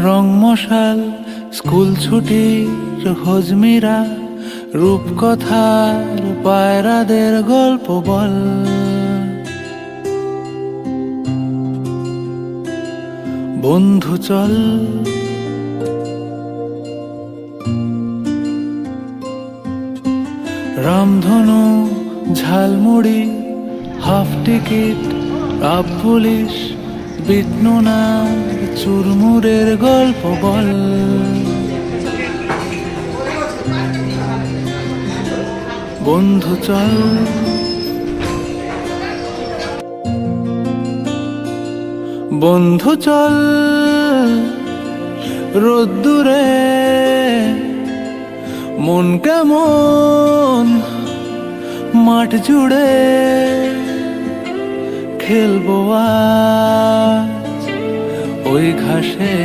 রং মশাল, স্কুল ছুটির হজমিরা, রূপকথার পায়রাদের গল্প বল। বন্ধু চল রামধনু, ঝালমুড়ি, হাফ টিকিট, আপ পুলিশ, বিটনুনা, চুরমুরের গল্প বল। বন্ধু চল বন্ধু চল রোদ্দুরে, মন কেমন মাঠ জুড়ে, খেলবো আজ ওই ঘাসে।